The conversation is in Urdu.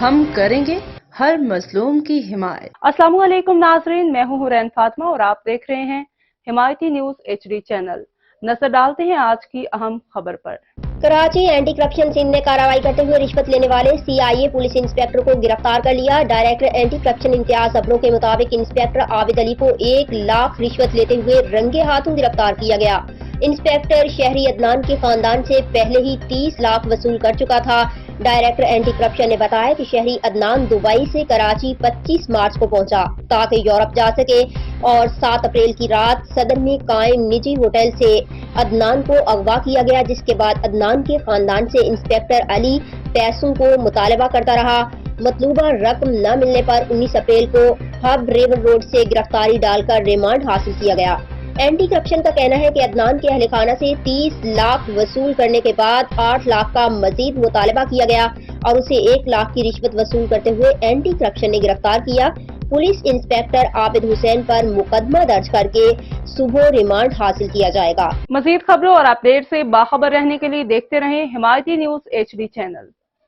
ہم کریں گے ہر مظلوم کی حمایت۔ السلام علیکم ناظرین، میں ہوں حورین فاطمہ اور آپ دیکھ رہے ہیں حمایتی نیوز HD چینل۔ نظر ڈالتے ہیں آج کی اہم خبر پر۔ کراچی اینٹی کرپشن سنگھ نے کارروائی کرتے ہوئے رشوت لینے والے CIA پولیس انسپکٹر کو گرفتار کر لیا۔ ڈائریکٹر اینٹی کرپشن امتیاز ابرو کے مطابق انسپکٹر عابد علی کو 1 لاکھ رشوت لیتے ہوئے رنگے ہاتھوں گرفتار کیا گیا۔ انسپکٹر شہری عدنان کے خاندان سے پہلے ہی 30 لاکھ وصول کر چکا تھا۔ ڈائریکٹر اینٹی کرپشن نے بتایا کہ شہری عدنان دبئی سے کراچی 25 مارچ کو پہنچا تاکہ یورپ جا سکے اور 7 اپریل کی رات صدر میں قائم نجی ہوٹل سے عدنان کو اغوا کیا گیا، جس کے بعد عدنان کے خاندان سے انسپکٹر علی پیسوں کو مطالبہ کرتا رہا۔ مطلوبہ رقم نہ ملنے پر 19 اپریل کو ہب ریور روڈ سے گرفتاری ڈال کر ریمانڈ حاصل کیا گیا۔ اینٹی کرپشن کا کہنا ہے کہ عدنان کے اہل خانہ سے 30 لاکھ وصول کرنے کے بعد 8 لاکھ کا مزید مطالبہ کیا گیا اور اسے 1 لاکھ کی رشوت وصول کرتے ہوئے اینٹی کرپشن نے گرفتار کیا۔ پولیس انسپکٹر عابد حسین پر مقدمہ درج کر کے صبح ریمانڈ حاصل کیا جائے گا۔ مزید خبروں اور اپڈیٹ سے باخبر رہنے کے لیے دیکھتے رہیں حمایتی نیوز HD چینل۔